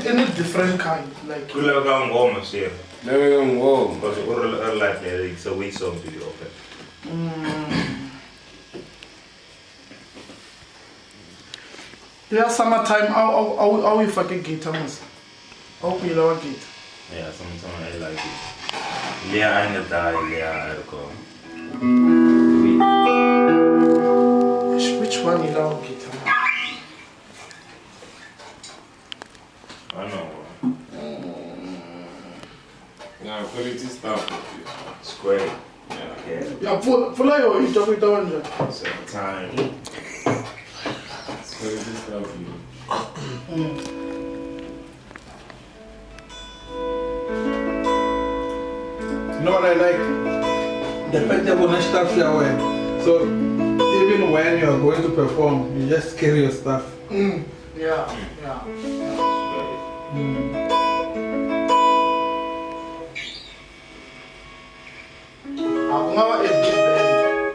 Any different kind, like. We'll go on almost here. Never gonna go. Because we're like it's a weak song to be open. Yeah, summertime. How you fucking guitar, mas? How you love guitar? Yeah, sometimes I like it. Yeah, I know that. Yeah, I go. Which one you love guitar? I know. Yeah, quality stuff. It's great. Yeah. Yeah, full of you talk with one. So time. It's quality stuff. You know what I like? The fact that when I stuff your way. So even when you are going to perform, you just carry your stuff. Yeah. I'm not a big band.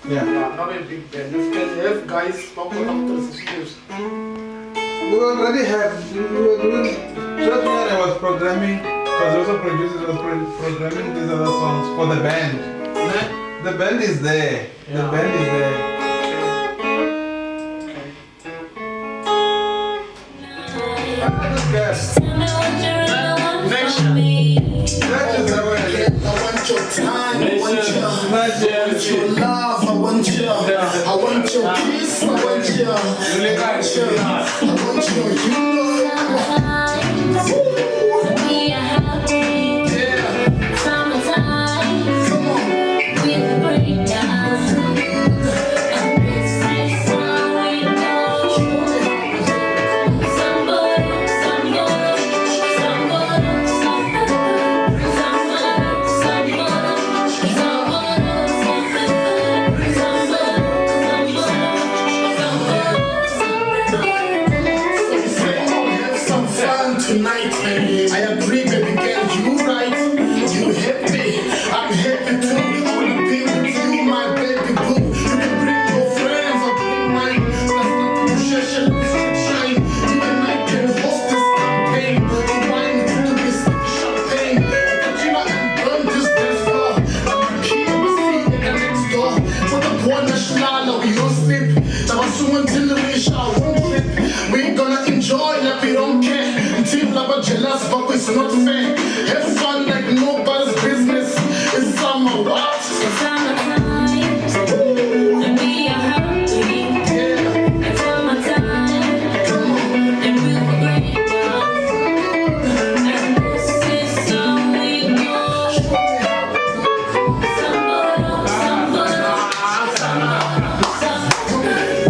Yeah. Not a big band. If you can have guys talk about the skills. We already have, we were doing, just when I was programming, because also producers was programming these other songs for the band. The band is there. The band is there. Your time, I want your love, I want your kiss, I want your, you know. Tonight, I agree, baby girl, you right. You happy, I'm happy too. I wanna be with you, my baby boo. You can bring your friends, I'll bring mine. Let's not share sunshine. You and I can host this campaign. The wine to this champagne. Tequila and burn this dance floor. I'm a key in the seat in the next door. For the poor national, we don't sleep. Now I'm soon until the wish I won't sleep. We gonna enjoy like we don't care. Team love jealous, but it's not fair. Have fun like nobody's business. It's summer, what? It's summertime, and we are happy. Yeah. It's summertime, and we'll be great. And this is how we go.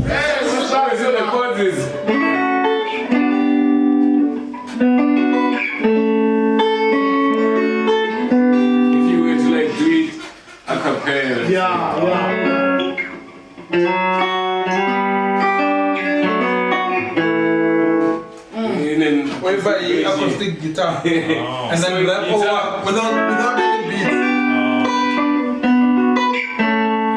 Hey, what's up? It's in the causes. By acoustic guitar. And then rap over without any beats.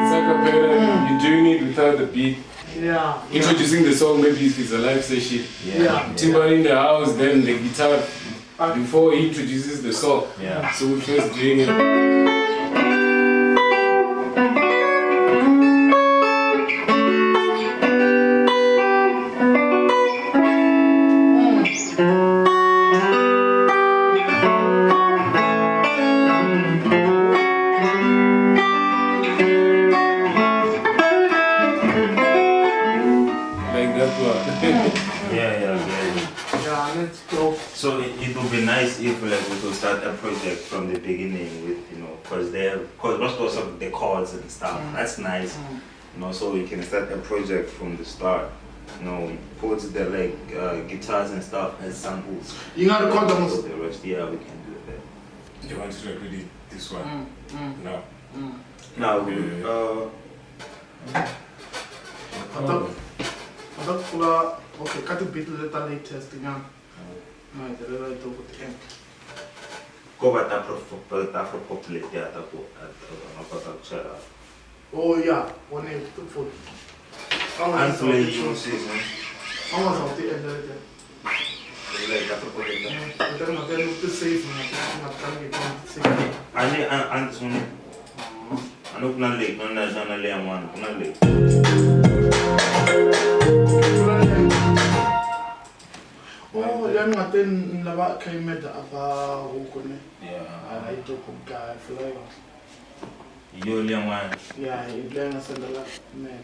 It's like a cappella. You're doing it without the beat. Yeah. Introducing the song, maybe if it's a live session. Yeah. Mthimbani in the house, then the guitar before he introduces the song. Yeah. So we're first doing it. So it would be nice if like we could start a project from the beginning with, you know, because most of the chords and stuff, that's nice, you know, so we can start a project from the start, you know, we put the like guitars and stuff as samples. You gotta record them. The rest, yeah, we can do that. You want to record it this one? No. Now, okay, cut a bit later latest again. No, the other to put him. cover that for populate at Oh, yeah, one name to put. and play you season. I was out the end of it. Like that for populate. I don't know, then to save me. I'm not trying to get save. And soon. I don't know, late, no, one, late. Oh, then what then Lava came at Ava Hukune. Yeah. I took a guy fly. You only one. Yeah, he learned us a lot, man.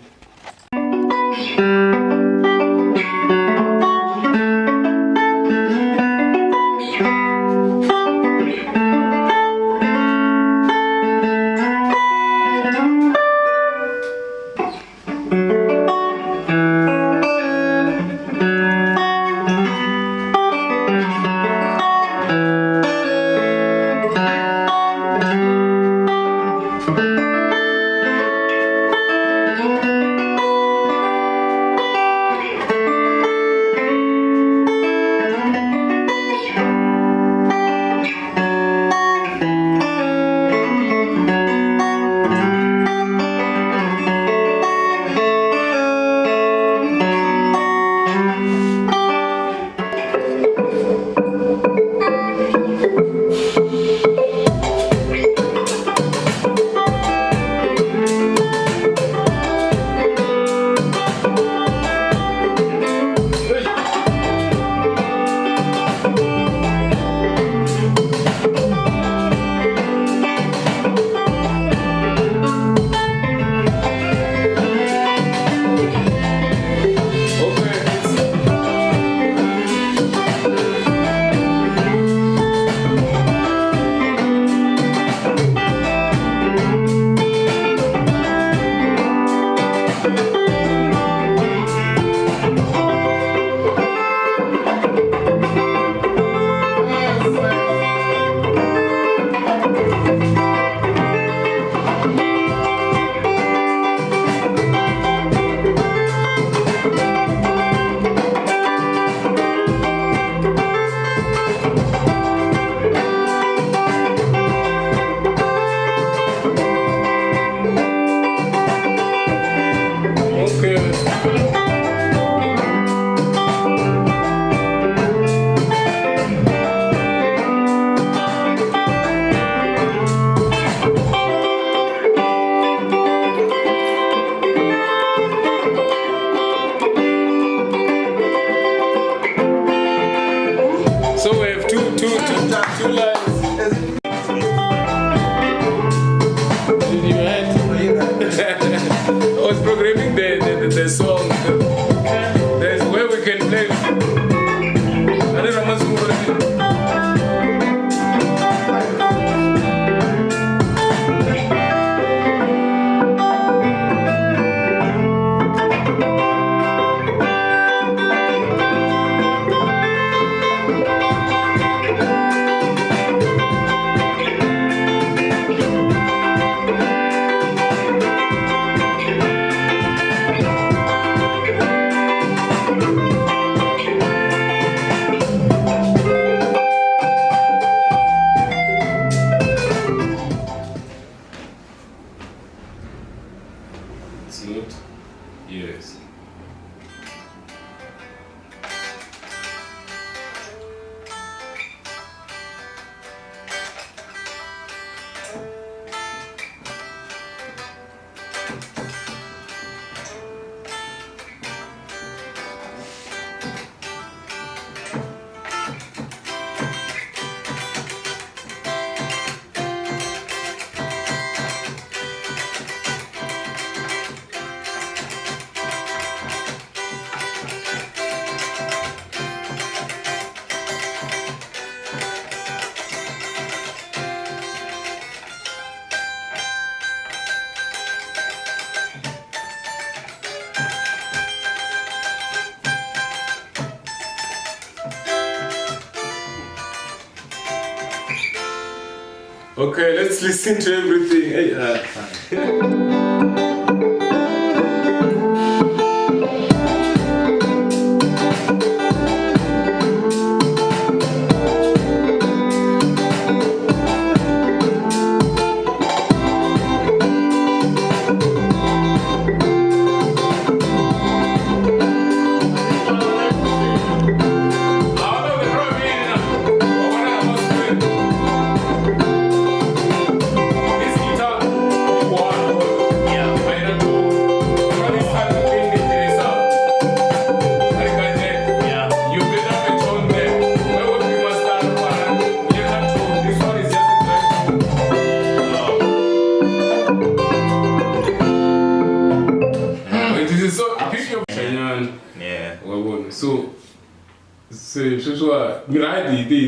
Okay, let's listen to everything. Hey,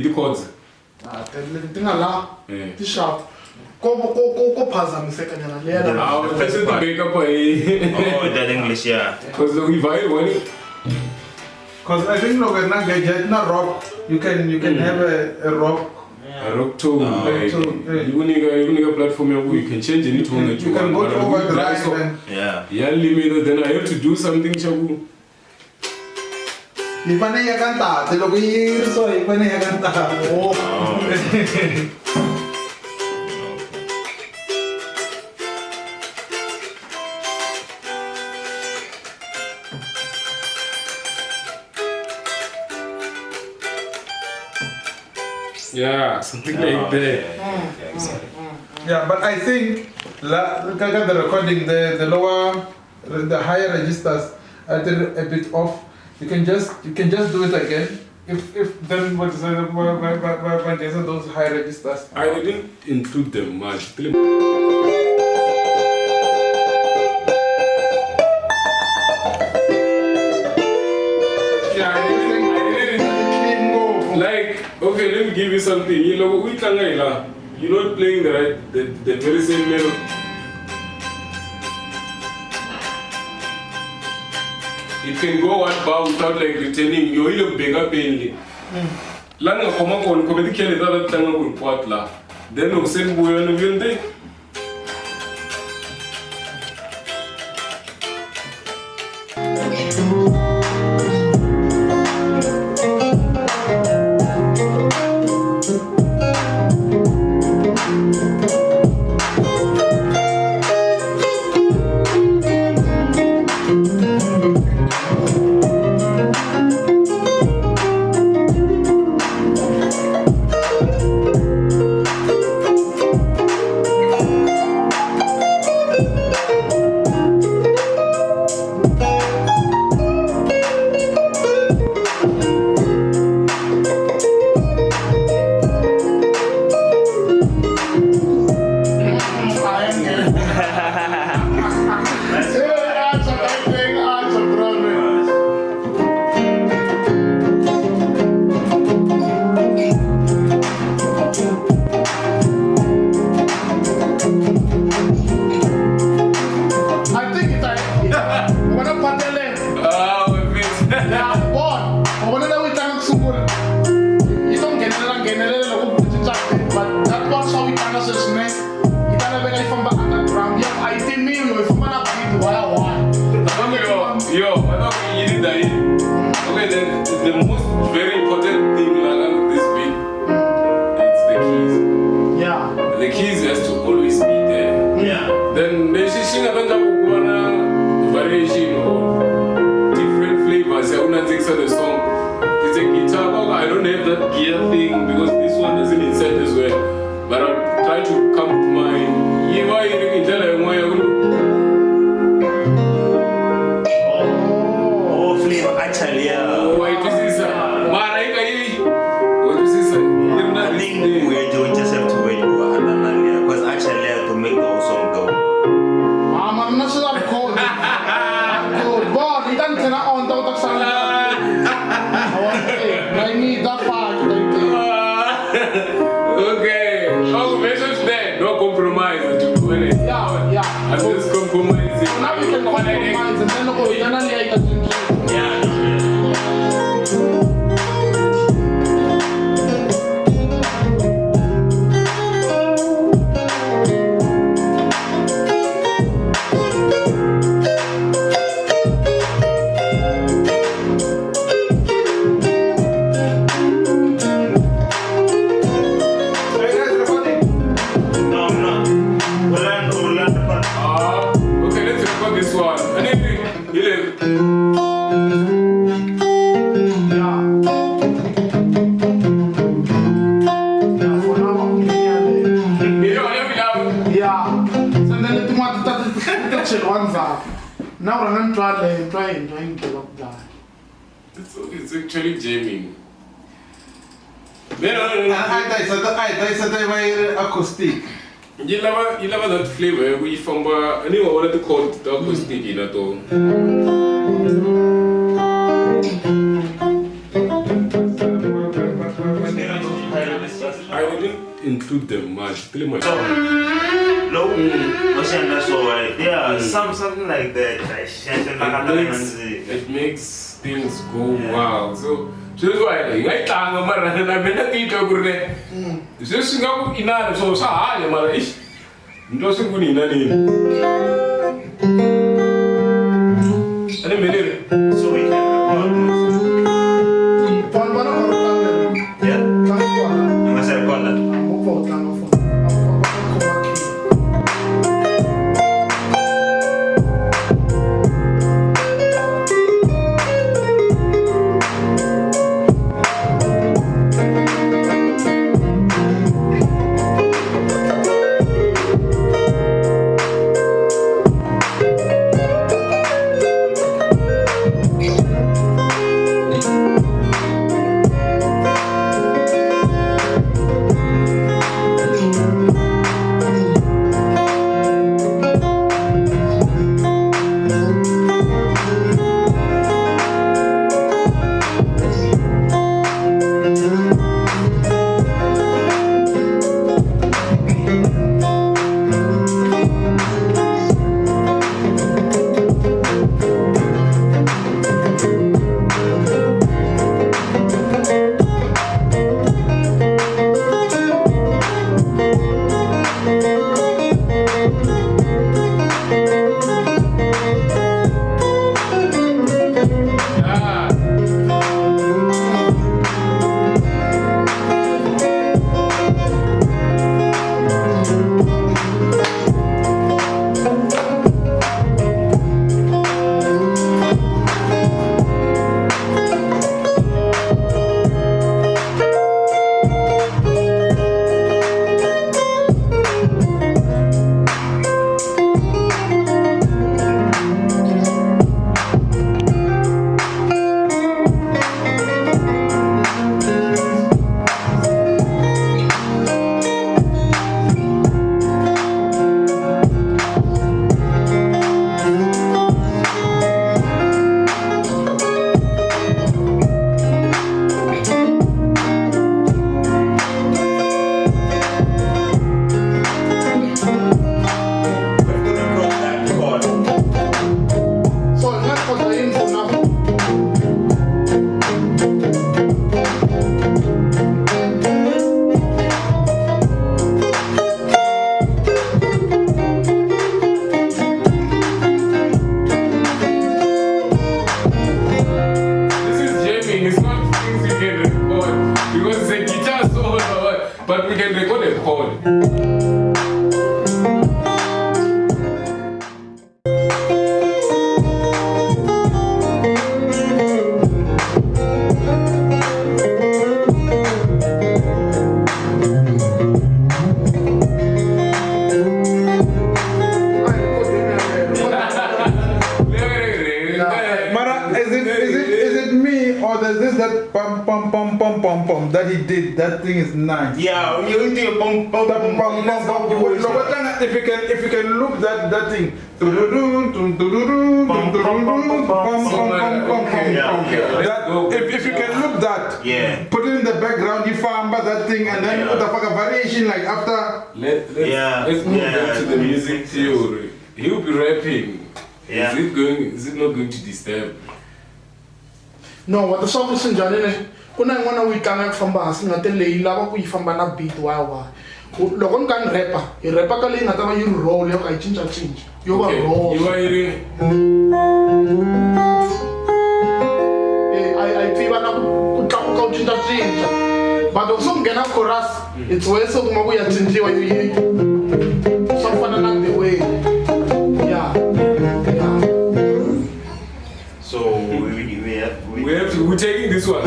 the chords. Tingala, the sharp. Go phazamiseka nyana leya. I was trying to make up a. Oh, that English, yeah. Because we vibe when Because I think no, not gadget, not rock. You can have a rock. a rock too. You need a platform where you can change any tone that You can go to overdrive and Yeah. yeah, limit. Then I have to do something, Chabu. ipane ya cantate, lo que so ipane ya cantate. Oh. Yeah, something like that. Yeah, but I think look at the recording, the lower, the higher registers are a bit off. You can just do it again. If then what is when there's those high registers. I didn't include them much. Yeah, I didn't go. Like, okay, let me give you something. You know, we can't you're not playing the very same melody. You can go one bar without like returning. You're in a bigger pain. Langa koma kon ko bedi kele da tanga kun kwat la. Then no sen buyo no yende. Now I'm trying to look down. It's actually jamming. I said acoustic. You love that flavor. We from I knew I wanted to call it the acoustic in at all. I didn't include them much. Pretty much. So, no, yeah, something like that. It makes things go wild. So that's why I can't remember. I've been at the Togure. This is not enough. So, I'm Marish. It doesn't go in any. And a minute. So, we can yeah, I'm going to say call that. That he did, that thing is nice. Yeah, you do bum bum bum bum bum. If you can look that thing. If you can look that, yeah, put it in the background, you find that thing, and then put a variation like after. Let's move back to the music theory. He'll be rapping. Yeah. Is it not going to disturb? No, what the song is in Johnny. Kuna ngwana we kanga kufamba hasi ngate leyi lava ku yi famba na beat wa loko ni ka ni rapper hi rapper ka leyi nga ta va yi roll yo ka yi cinca yo va roll you are hearing I tiva na ku tlakuka u cinca but loko so nghena chorus it's where so kuma ku ya cinciwa yi swa fana na the way yeah. So we're taking this one.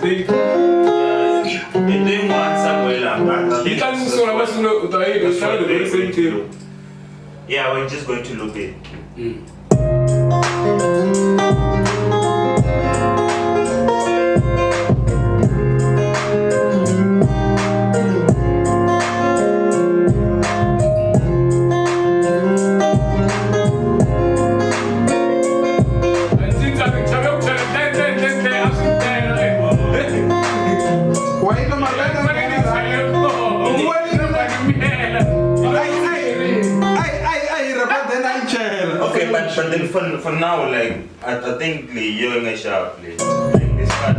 undertake. You're doing one somewhere like You can't so much know the very same thing. Yeah, we're just going to loop it. Okay, but then for now, like I think you're in a sharp like this part.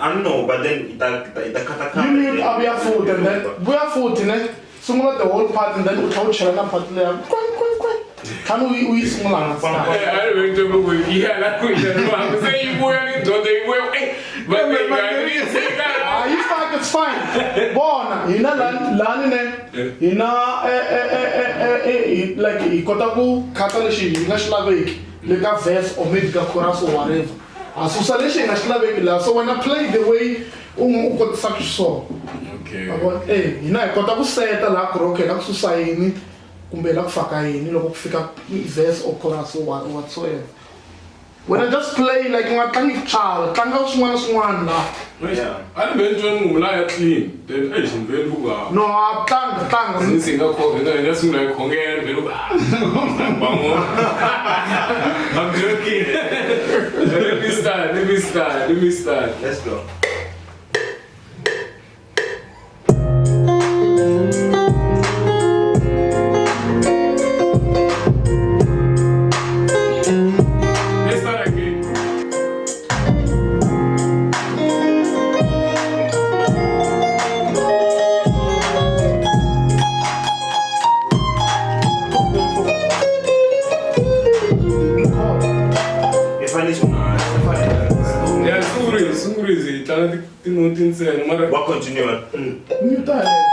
I don't know, but then the You mean we have food and then we have food in it. Some of the whole part and then we talk China part there. Can we small I don't remember yeah, that we don't say you wear it, don't they wear it's fine. Born, you know, learning, you know, like Kotaku, Katalishi, Nashlavik, like verse or make a chorus or whatever. Association Nashlavik, so when I play the way got such song. Okay. You know, Kotaku said a lack rock and society, Kumbela Fakai, you know, pick up verse or chorus or whatsoever. When I just play like my tiny child, Tango Swan. Yeah. I mentioned Mulaya clean, then Asian Veluga. No, I'm in Singapore, and that's like Kongan Veluga. I'm joking. Let me start. Let's go. What continue? New talent.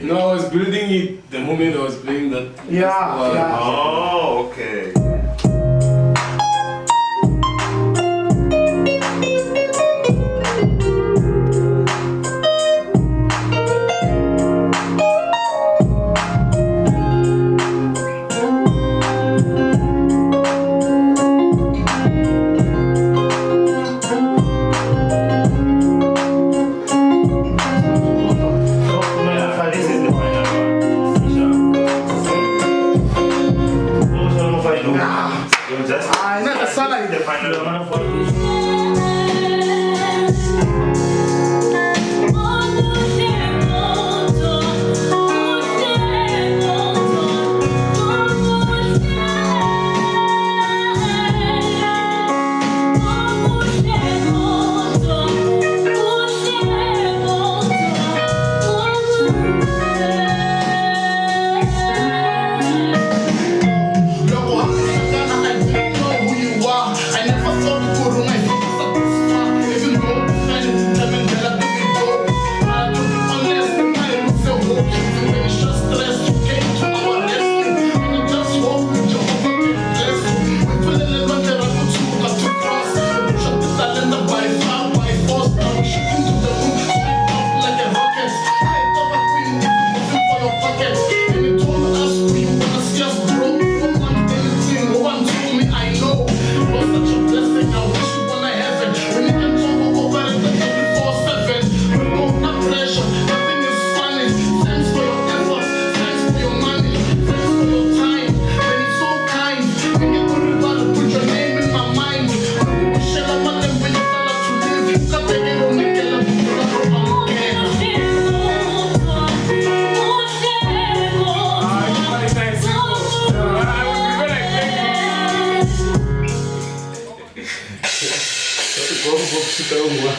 No, I was building it the moment I was playing that. Yeah. Oh, okay. I never thought you could bokusuka umwe.